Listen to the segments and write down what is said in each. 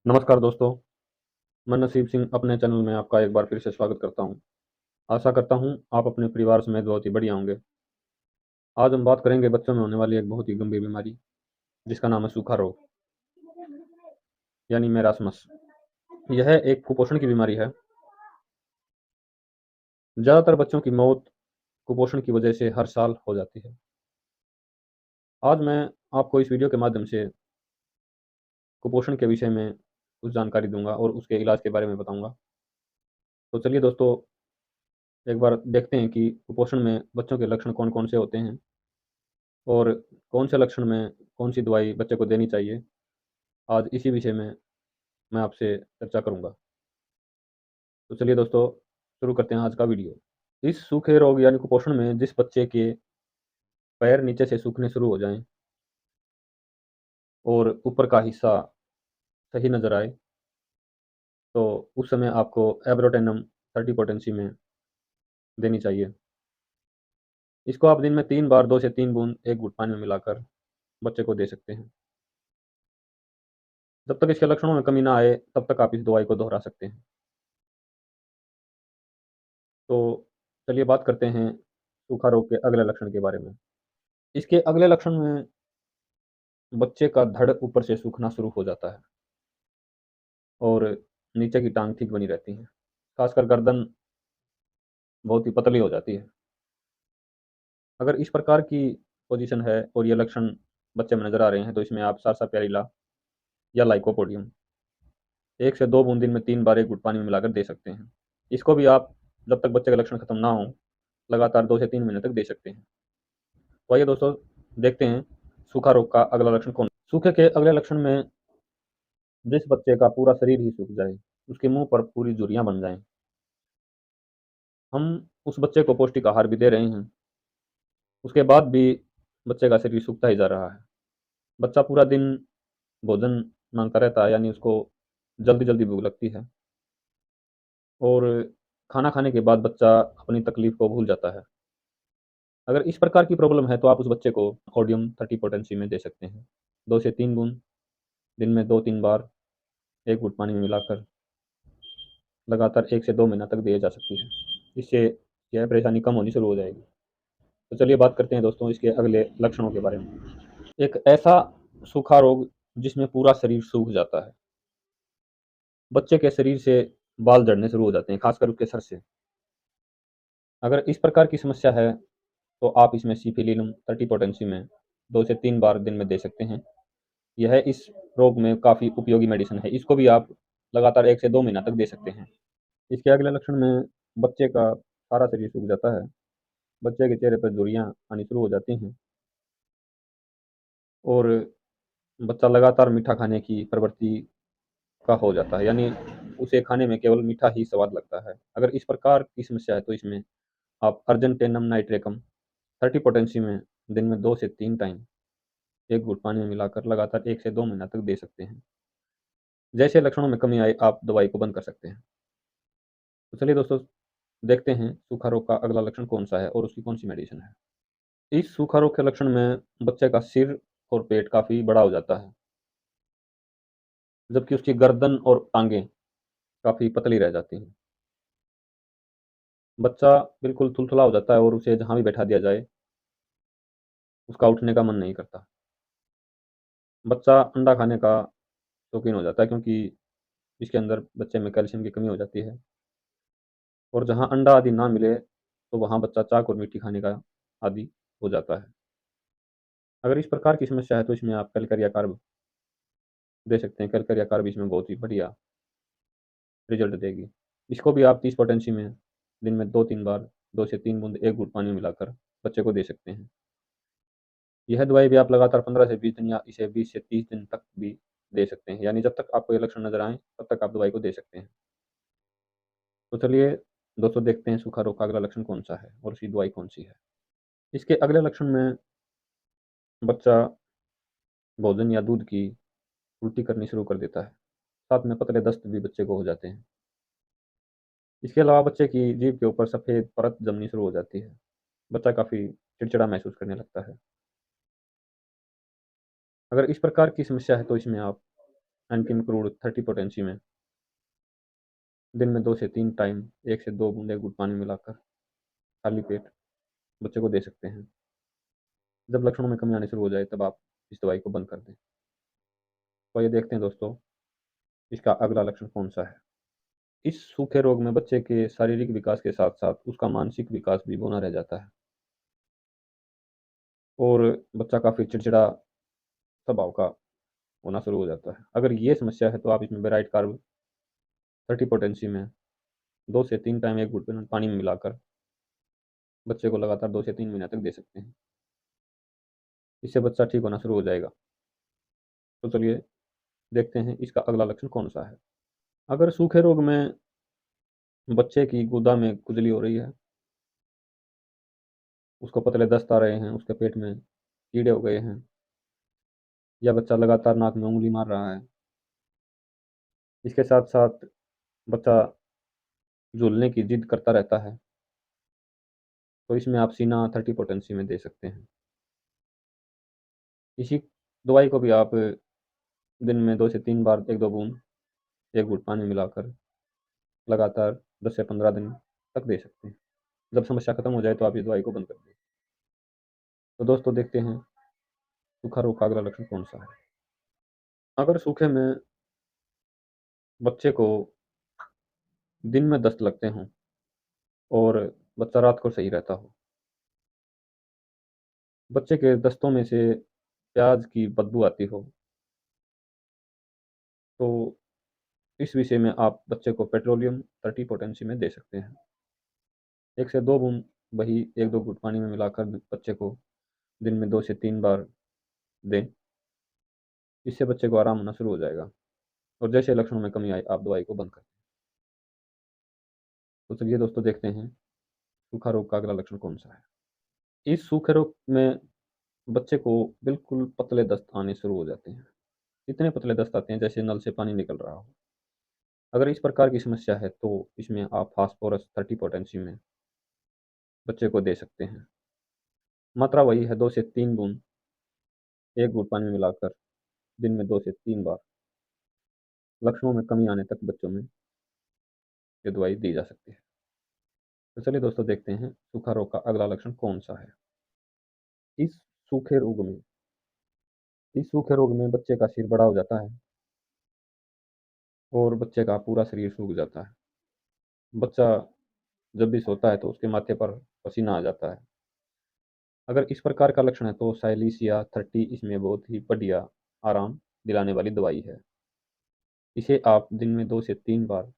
नमस्कार दोस्तों, मैं नसीब सिंह अपने चैनल में आपका एक बार फिर से स्वागत करता हूं। आशा करता हूं आप अपने परिवार समेत बहुत ही बढ़िया होंगे। आज हम बात करेंगे बच्चों में होने वाली एक बहुत ही गंभीर बीमारी जिसका नाम है सूखा रोग यानी मेरास्मस। यह एक कुपोषण की बीमारी है। ज़्यादातर बच्चों की मौत कुपोषण की वजह से हर साल हो जाती है। आज मैं आपको इस वीडियो के माध्यम से कुपोषण के विषय में कुछ जानकारी दूंगा और उसके इलाज के बारे में बताऊंगा। तो चलिए दोस्तों, एक बार देखते हैं कि कुपोषण में बच्चों के लक्षण कौन कौन से होते हैं और कौन से लक्षण में कौन सी दवाई बच्चे को देनी चाहिए। आज इसी विषय में मैं आपसे चर्चा करूंगा। तो चलिए दोस्तों, शुरू करते हैं आज का वीडियो। इस सूखे रोग यानी कुपोषण में जिस बच्चे के पैर नीचे से सूखने शुरू हो जाएं और ऊपर का हिस्सा सही नजर आए, तो उस समय आपको एब्रोटेनम 30 पोटेंसी में देनी चाहिए। इसको आप दिन में 3 बार 2 से 3 बूंद एक घुट पानी में मिलाकर बच्चे को दे सकते हैं। जब तक इसके लक्षणों में कमी ना आए तब तक आप इस दवाई को दोहरा सकते हैं। तो चलिए बात करते हैं सूखा रोग के अगले लक्षण के बारे में। इसके अगले लक्षण में बच्चे का धड़ ऊपर से सूखना शुरू हो जाता है और नीचे की टांग ठीक बनी रहती है। खासकर गर्दन बहुत ही पतली हो जाती है। अगर इस प्रकार की पोजीशन है और ये लक्षण बच्चे में नज़र आ रहे हैं, तो इसमें आप सारसापेरिला या लाइकोपोडियम 1 से 2 बूंद दिन में 3 बार एक घुट पानी में मिलाकर दे सकते हैं। इसको भी आप जब तक बच्चे के लक्षण खत्म ना हों, लगातार 2 से 3 महीने तक दे सकते हैं। तो आइए दोस्तों, देखते हैं सूखा रोग का अगला लक्षण कौन। सूखे के अगले लक्षण में जिस बच्चे का पूरा शरीर ही सूख जाए, उसके मुंह पर पूरी झुर्रियां बन जाएं, हम उस बच्चे को पौष्टिक आहार भी दे रहे हैं, उसके बाद भी बच्चे का शरीर सूखता ही जा रहा है। बच्चा पूरा दिन भोजन मांगता रहता है, यानी उसको जल्दी जल्दी भूख लगती है और खाना खाने के बाद बच्चा अपनी तकलीफ को भूल जाता है। अगर इस प्रकार की प्रॉब्लम है तो आप उस बच्चे को ओडियम 30 पोटेंसी में दे सकते हैं। 2 से 3 बूंद दिन में 2-3 बार एक घुट पानी में मिलाकर लगातार 1 से 2 महीना तक दिए जा सकती है। इससे यह परेशानी कम होनी शुरू हो जाएगी। तो चलिए बात करते हैं दोस्तों इसके अगले लक्षणों के बारे में। एक ऐसा सूखा रोग जिसमें पूरा शरीर सूख जाता है। बच्चे के शरीर से बाल झड़ने शुरू हो जाते हैं, खासकर उसके सर से। अगर इस प्रकार की समस्या है तो आप इसमें सिफिलिनम 30 पोटेंसी में 2 से 3 बार दिन में दे सकते हैं। यह इस रोग में काफ़ी उपयोगी मेडिसिन है। इसको भी आप लगातार 1 से 2 महीना तक दे सकते हैं। इसके अगले लक्षण में बच्चे का सारा शरीर सूख जाता है। बच्चे के चेहरे पर झुर्रियाँ आनी शुरू हो जाती हैं और बच्चा लगातार मीठा खाने की प्रवृत्ति का हो जाता है, यानी उसे खाने में केवल मीठा ही स्वाद लगता है। अगर इस प्रकार की समस्या है तो इसमें आप अर्जेंटेनम नाइट्रेकम 30 पोटेंसी में दिन में 2 से 3 टाइम एक घुट पानी में मिलाकर लगातार 1 से 2 महीना तक दे सकते हैं। जैसे लक्षणों में कमी आए आप दवाई को बंद कर सकते हैं। तो चलिए दोस्तों, देखते हैं सूखा रोग का अगला लक्षण कौन-सा है और उसकी कौन-सी मेडिसिन है। इस सूखा रोग के लक्षण में बच्चे का सिर और पेट काफ़ी बड़ा हो जाता है, जबकि उसकी गर्दन और टाँगें काफ़ी पतली रह जाती हैं। बच्चा बिल्कुल थुलथुला हो जाता है और उसे जहाँ भी बैठा दिया जाए, उसका उठने का मन नहीं करता। बच्चा अंडा खाने का शौकीन हो जाता है, क्योंकि इसके अंदर बच्चे में कैल्शियम की कमी हो जाती है और जहाँ अंडा आदि ना मिले, तो वहाँ बच्चा चाक और मीठी खाने का आदी हो जाता है। अगर इस प्रकार की समस्या है तो इसमें आप कलकर या कार्ब दे सकते हैं। कलकर या कार्ब इसमें बहुत ही बढ़िया रिज़ल्ट देगी। इसको भी आप 30 पोटेंसी में दिन में 2-3 बार 2 से 3 बूंद एक घूँट पानी में मिलाकर बच्चे को दे सकते हैं। यह दवाई भी आप लगातार 15 से 20 दिन या इसे 20 से 30 दिन तक भी दे सकते हैं, यानी जब तक आपको ये लक्षण नज़र आएँ, तब तक आप दवाई को दे सकते हैं। तो चलिए दोस्तों, देखते हैं सूखा रोग का अगला लक्षण कौन-सा है और उसकी दवाई कौन-सी है। इसके अगले लक्षण में बच्चा भोजन या दूध की उल्टी करनी शुरू कर देता है। साथ में पतले दस्त भी बच्चे को हो जाते हैं। इसके अलावा बच्चे की जीभ के ऊपर सफ़ेद परत जमनी शुरू हो जाती है। बच्चा काफ़ी चिड़चिड़ा महसूस करने लगता है। अगर इस प्रकार की समस्या है तो इसमें आप एनकिन क्रूड 30 पोटेंसी में दिन में 2 से 3 टाइम 1 से 2 बूंद 1 घूंट पानी मिलाकर खाली पेट बच्चे को दे सकते हैं। जब लक्षणों में कमी आनी शुरू हो जाए तब आप इस दवाई को बंद कर दें। तो ये देखते हैं दोस्तों, इसका अगला लक्षण कौन सा है। इस सूखे रोग में बच्चे के शारीरिक विकास के साथ साथ उसका मानसिक विकास भी बौना रह जाता है और बच्चा काफ़ी चिड़चिड़ा स्वभाव का होना शुरू हो जाता है। अगर ये समस्या है तो आप इसमें बेराइट कार्ब 30 पोटेंसी में 2 से 3 टाइम 1 घूंट पानी में मिलाकर बच्चे को लगातार 2 से 3 महीने तक दे सकते हैं। इससे बच्चा ठीक होना शुरू हो जाएगा। तो चलिए देखते हैं इसका अगला लक्षण कौन सा है। अगर सूखे रोग में बच्चे की गुदा में खुजली हो रही है, उसको पतले दस्त आ रहे हैं, उसके पेट में कीड़े हो गए हैं, या बच्चा लगातार नाक में उंगली मार रहा है, इसके साथ साथ बच्चा झूलने की जिद करता रहता है, तो इसमें आप सीना 30 पोटेंसी में दे सकते हैं। इसी दवाई को भी आप दिन में 2 से 3 बार 1-2 बूंद 1 घूंट पानी मिलाकर लगातार 10 से 15 दिन तक दे सकते हैं। जब समस्या खत्म हो जाए तो आप इस दवाई को बंद कर दें। तो दोस्तों देखते हैं सूखा रोग का अगला लक्षण कौन सा है। अगर सूखे में बच्चे को दिन में दस्त लगते हों और बच्चा रात को सही रहता हो, बच्चे के दस्तों में से प्याज की बदबू आती हो, तो इस विषय में आप बच्चे को पेट्रोलियम 30 पोटेंसी में दे सकते हैं। 1 से 2 बूंद वही 1-2 घूंट पानी में मिलाकर बच्चे को दिन में 2 से 3 बार दें। इससे बच्चे को आराम होना शुरू हो जाएगा और जैसे लक्षणों में कमी आए आप दवाई को बंद कर दें। तो चलिए दोस्तों देखते हैं सूखा रोग का अगला लक्षण कौन सा है। इस सूखे रोग में बच्चे को बिल्कुल पतले दस्त आने शुरू हो जाते हैं। इतने पतले दस्त आते हैं जैसे नल से पानी निकल रहा हो। अगर इस प्रकार की समस्या है तो इसमें आप फास्फोरस 30 पोटेंसी में बच्चे को दे सकते हैं। मात्रा वही है 2 से 3 बूंद 1 घूंट पानी में मिलाकर दिन में 2 से 3 बार लक्षणों में कमी आने तक बच्चों में ये दवाई दी जा सकती है। तो चलिए दोस्तों देखते हैं सूखा रोग का अगला लक्षण कौन सा है। इस सूखे रोग में इस सूखे रोग में बच्चे का सिर बड़ा हो जाता है और बच्चे का पूरा शरीर सूख जाता है। बच्चा जब भी सोता है तो उसके माथे पर पसीना आ जाता है। अगर इस प्रकार का लक्षण है तो साइलीसिया 30 इसमें बहुत ही बढ़िया आराम दिलाने वाली दवाई है। इसे आप दिन में 2 से 3 बार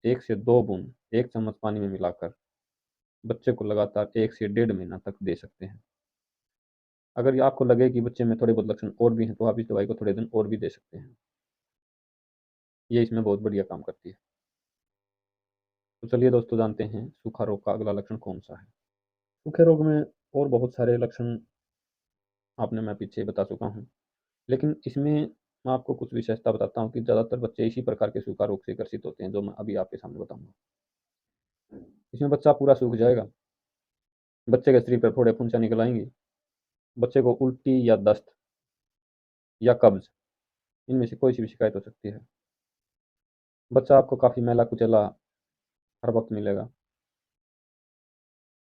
1 से 2 बूंद 1 चम्मच पानी में मिलाकर बच्चे को लगातार 1 से डेढ़ महीना तक दे सकते हैं। अगर ये आपको लगे कि बच्चे में थोड़े बहुत लक्षण और भी हैं तो आप इस दवाई को थोड़े दिन और भी दे सकते हैं। ये इसमें बहुत बढ़िया काम करती है। तो चलिए दोस्तों जानते हैं सूखा रोग का अगला लक्षण कौन सा है। सूखे रोग में और बहुत सारे लक्षण आपने मैं पीछे बता चुका हूँ, लेकिन इसमें मैं आपको कुछ विशेषता बताता हूँ कि ज़्यादातर बच्चे इसी प्रकार के सूखा रोग से ग्रसित होते हैं जो मैं अभी आपके सामने बताऊँगा। इसमें बच्चा पूरा सूख जाएगा, बच्चे के शरीर पर फोड़े फुंसियाँ निकल आएँगी, बच्चे को उल्टी या दस्त या कब्ज़ इनमें से कोई सी भी शिकायत हो सकती है। बच्चा आपको काफ़ी मैला-कुचैला हर वक़्त मिलेगा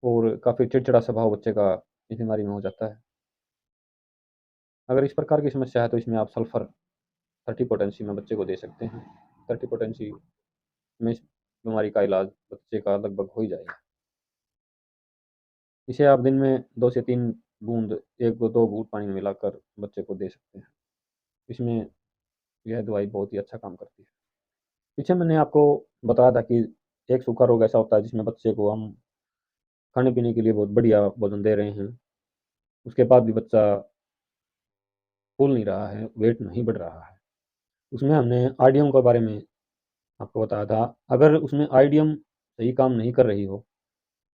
और काफ़ी चिड़चिड़ा स्वभाव बच्चे का इस बीमारी में हो जाता है। अगर इस प्रकार की समस्या है तो इसमें आप सल्फ़र 30 पोटेंसी में बच्चे को दे सकते हैं। 30 पोटेंसी में इस बीमारी का इलाज बच्चे का लगभग हो ही जाएगा। इसे आप दिन में 2 से 3 बूंद 1-2 घूँट पानी में मिलाकर बच्चे को दे सकते हैं। इसमें यह दवाई बहुत ही अच्छा काम करती है। पीछे मैंने आपको बताया था कि एक सूखा रोग ऐसा होता है जिसमें बच्चे को हम खाने-पीने के लिए बहुत बढ़िया भोजन दे रहे हैं, उसके बाद भी बच्चा फूल नहीं रहा है, वेट नहीं बढ़ रहा है। उसमें हमने आरडीएम के बारे में आपको बताया था। अगर उसमें आरडीएम सही काम नहीं कर रही हो,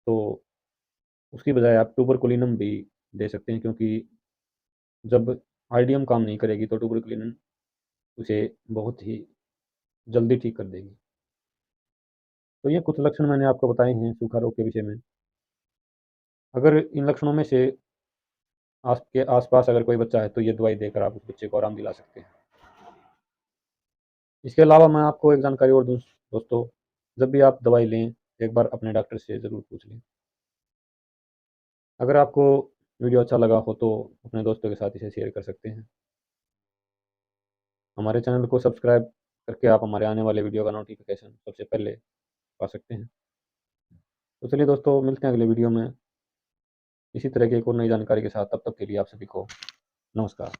तो उसकी बजाय आप ट्यूबरकुलिनम भी दे सकते हैं, क्योंकि जब आरडीएम काम नहीं करेगी तो ट्यूबरकुलिन उसे बहुत ही जल्दी ठीक कर देगी। तो ये कुछ लक्षण मैंने आपको बताए हैं सूखा रोग के विषय में। अगर इन लक्षणों में से आपके आस-पास अगर कोई बच्चा है तो ये दवाई देकर आप उस बच्चे को आराम दिला सकते हैं। इसके अलावा मैं आपको एक जानकारी और दूँ दोस्तों, जब भी आप दवाई लें, एक बार अपने डॉक्टर से ज़रूर पूछ लें। अगर आपको वीडियो अच्छा लगा हो तो अपने दोस्तों के साथ इसे शेयर कर सकते हैं। हमारे चैनल को सब्सक्राइब करके आप हमारे आने वाले वीडियो का नोटिफ़िकेशन सबसे पहले पा सकते हैं। तो चलिए दोस्तों, मिलते हैं अगले वीडियो में इसी तरह की एक और नई जानकारी के साथ। तब तक के लिए आप सभी को नमस्कार।